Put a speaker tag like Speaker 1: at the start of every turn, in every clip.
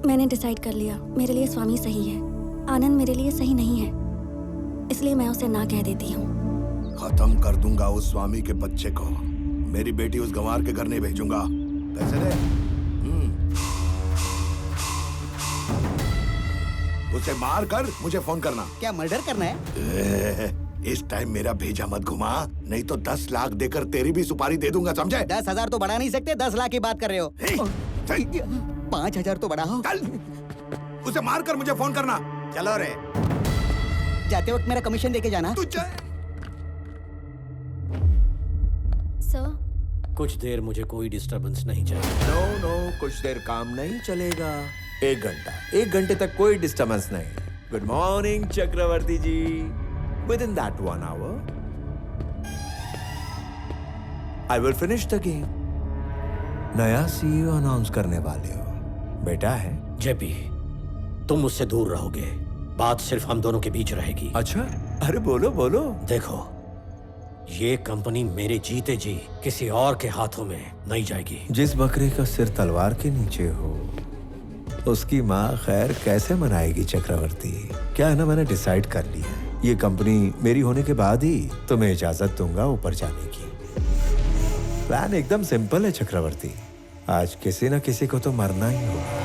Speaker 1: मैंने डिसाइड कर लिया, मेरे लिए स्वामी सही है, आनंद मेरे लिए सही नहीं है, इसलिए मैं उसे ना कह देती हूँ।
Speaker 2: खत्म कर दूंगा उस स्वामी के बच्चे को। मेरी बेटी उस गंवार के घर नहीं भेजूंगा। पैसे दे। उसे मार कर मुझे फोन करना।
Speaker 3: क्या मर्डर करना है?
Speaker 2: इस टाइम मेरा भेजा मत घुमा, नहीं तो 10 लाख देकर तेरी भी सुपारी दे दूंगा, समझे?
Speaker 3: 10,000 तो बढ़ा नहीं सकते, 10 लाख की बात कर रहे हो। 5,000 तो बढ़ाओ।
Speaker 2: चल, उसे मार कर मुझे फोन करना।
Speaker 3: चलो रे। जाते वक्त मेरा कमीशन देके जाना।
Speaker 1: सर,
Speaker 4: कुछ देर मुझे कोई डिस्टरबेंस नहीं चाहिए।
Speaker 5: नो, कुछ देर काम नहीं चलेगा। 1 घंटा, 1 घंटे तक कोई डिस्टरबेंस नहीं। Good morning Chakraborty ji. Within that 1 hour, I will finish the game. नया CEO अनाउंस करने वाले हो, बेटा है?
Speaker 4: जेपी, तुम मुझसे दूर रहोगे, बात सिर्फ हम दोनों के बीच रहेगी।
Speaker 5: अच्छा, अरे बोलो बोलो।
Speaker 4: देखो, ये कंपनी मेरे जीते जी किसी और के हाथों में नहीं जाएगी।
Speaker 5: जिस बकरे का सिर तलवार के नीचे हो, उसकी माँ खैर कैसे मनाएगी चक्रवर्ती? क्या है ना, मैंने डिसाइड कर लिया है, ये कंपनी मेरी होने के बाद ही तुम्हें इजाजत दूंगा ऊपर जाने की। प्लान एकदम सिंपल है चक्रवर्ती, आज किसी न किसी को तो मरना ही होगा।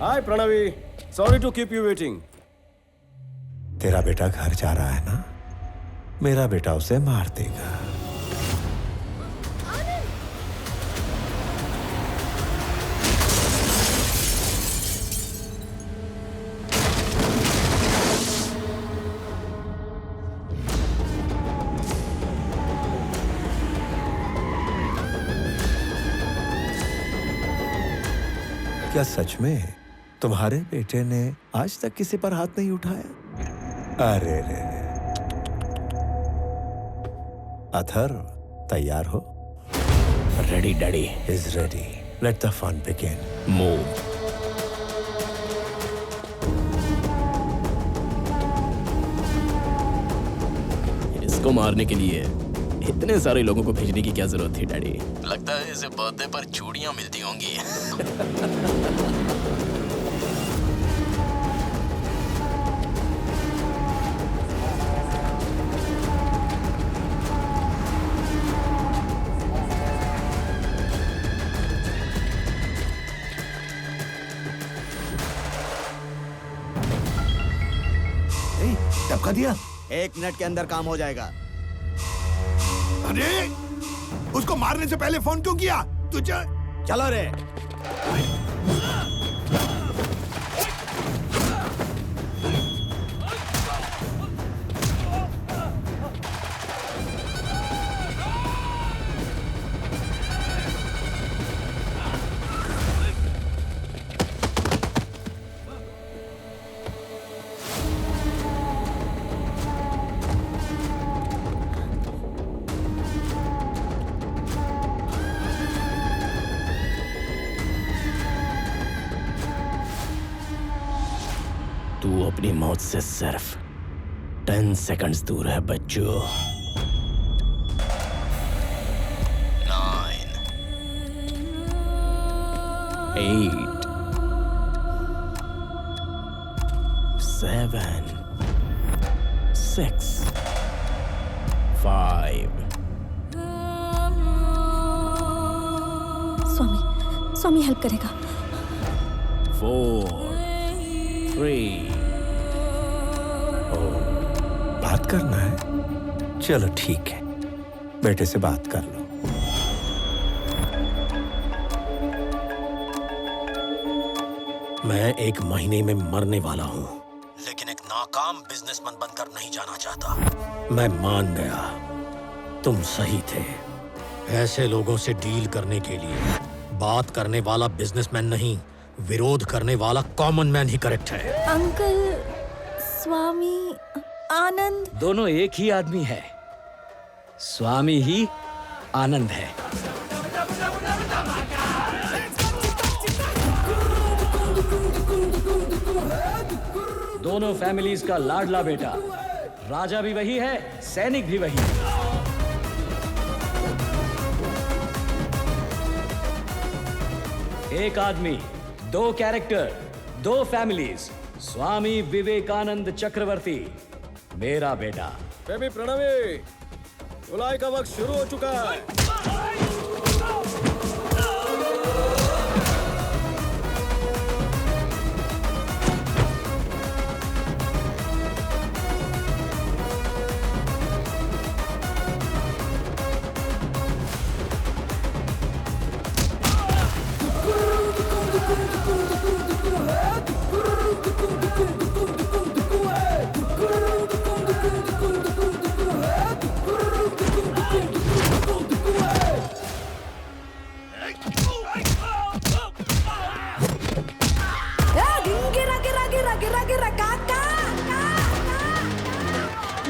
Speaker 6: Hi Pranavi, sorry to keep you waiting.
Speaker 5: तेरा बेटा घर जा रहा है ना, मेरा बेटा उसे मार देगा। क्या सच में तुम्हारे बेटे ने आज तक किसी पर हाथ नहीं उठाया? अरे रे, अथर्व तैयार हो?
Speaker 4: Ready daddy.
Speaker 5: Is ready. Let the fun begin.
Speaker 4: Move.
Speaker 7: इसको मारने के लिए इतने सारे लोगों को भेजने की क्या जरूरत थी डैडी? लगता है इसे बर्थडे पर चूड़ियां मिलती होंगी।
Speaker 2: टपका दिया।
Speaker 3: 1 मिनट के अंदर काम हो जाएगा।
Speaker 2: अरे, उसको मारने से पहले फोन क्यों किया? तुझे
Speaker 3: चलो रे।
Speaker 7: तू अपनी मौत से सिर्फ 10 सेकंड्स दूर है बच्चों। 9, 8, 7, 6, 5।
Speaker 1: स्वामी हेल्प करेगा।
Speaker 7: 4, 3।
Speaker 5: बात करना है? चलो ठीक है, बेटे से बात कर लो।
Speaker 4: मैं 1 महीने में मरने वाला हूं, लेकिन एक नाकाम बिजनेसमैन बनकर नहीं जाना चाहता। मैं मान गया, तुम सही थे। ऐसे लोगों से डील करने के लिए बात करने वाला बिजनेसमैन नहीं, विरोध करने वाला कॉमन मैन ही करेक्ट है।
Speaker 1: अंकल, स्वामी, आनंद
Speaker 8: दोनों एक ही आदमी है। स्वामी ही आनंद है। दोनों फैमिलीज का लाडला बेटा। राजा भी वही है, सैनिक भी वही है। एक आदमी, दो कैरेक्टर, दो फैमिलीज। स्वामी विवेकानंद चक्रवर्ती, मेरा बेटा।
Speaker 6: बेबी प्रणवी, धुलाई का वक्त शुरू हो चुका है।
Speaker 9: गिरा गिरा गिरा गिरा गिरा काका,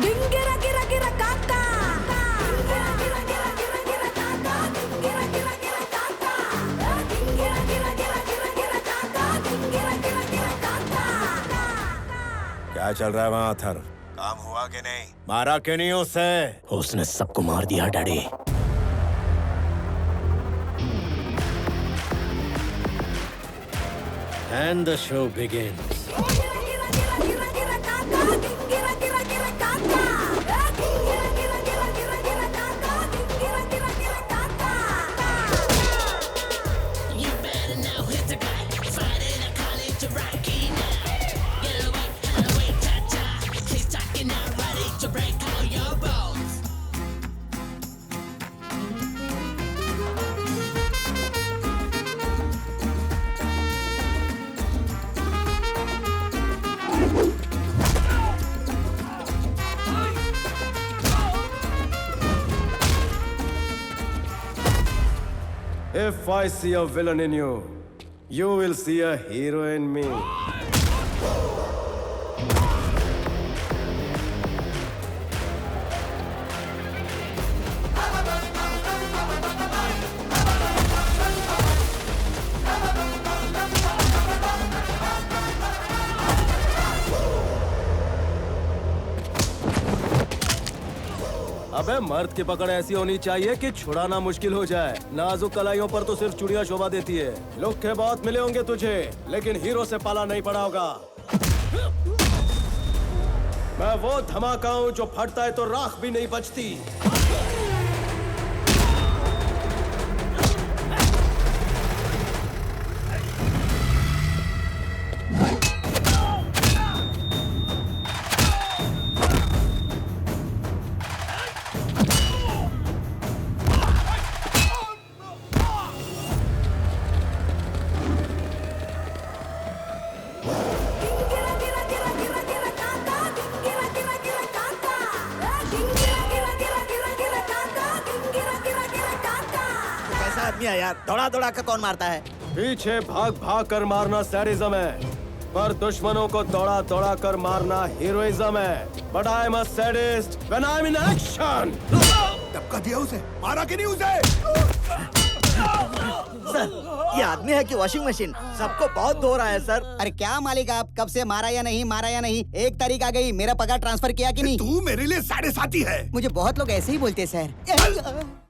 Speaker 9: गिरा गिरा गिरा काका, गिरा गिरा गिरा गिरा गिरा काका, गिरा गिरा गिरा काका, गिरा गिरा गिरा गिरा गिरा काका, गिरा गिरा गिरा काका।
Speaker 5: क्या चल रहा है वहाँ अथर? काम हुआ कि नहीं? मारा क्यों नहीं उसे?
Speaker 7: उसने सबको मार दिया daddy.
Speaker 4: And the show begins.
Speaker 9: गिरा गिरा गिरा गिरा गिरा काका, गिरा गिरा गिरा काका, गिरा गिरा गिरा गिरा गिरा काका, गिरा गिरा गिरा काका।
Speaker 6: If I see a villain in you, you will see a hero in me. अबे मर्द की पकड़ ऐसी होनी चाहिए कि छुड़ाना मुश्किल हो जाए। नाजुक कलाइयों पर तो सिर्फ चुड़िया शोभा देती है। लुक के बहुत मिले होंगे तुझे, लेकिन हीरो से पाला नहीं पड़ा होगा। मैं वो धमाका हूँ जो फटता है तो राख भी नहीं बचती।
Speaker 9: गिरा गिरा गिरा गिरा गिरा काका, गिरा गिरा गिरा काका, गिरा गिरा गिरा गिरा गिरा काका, गिरा गिरा गिरा काका।
Speaker 3: कैसा आदमी है यार, दौड़ा दौड़ा कर कौन मारता है?
Speaker 6: पीछे भाग भाग कर मारना सैडिज्म है, पर दुश्मनों को दौड़ा दौड़ा कर मारना हीरोइज्म है। But I'm a sadist when I'm in action.
Speaker 2: धक्का दिया उसे, मारा कि नहीं उसे?
Speaker 3: सर, ये आदमी है कि वॉशिंग मशीन? सबको बहुत धो रहा है सर। अरे क्या मालिक, आप कब से मारा या नहीं मारा या नहीं? 1 तारीख आ गई, मेरा पगार ट्रांसफर किया कि नहीं?
Speaker 2: तू मेरे लिए साढ़े साथी है।
Speaker 3: मुझे बहुत लोग ऐसे ही बोलते हैं सर।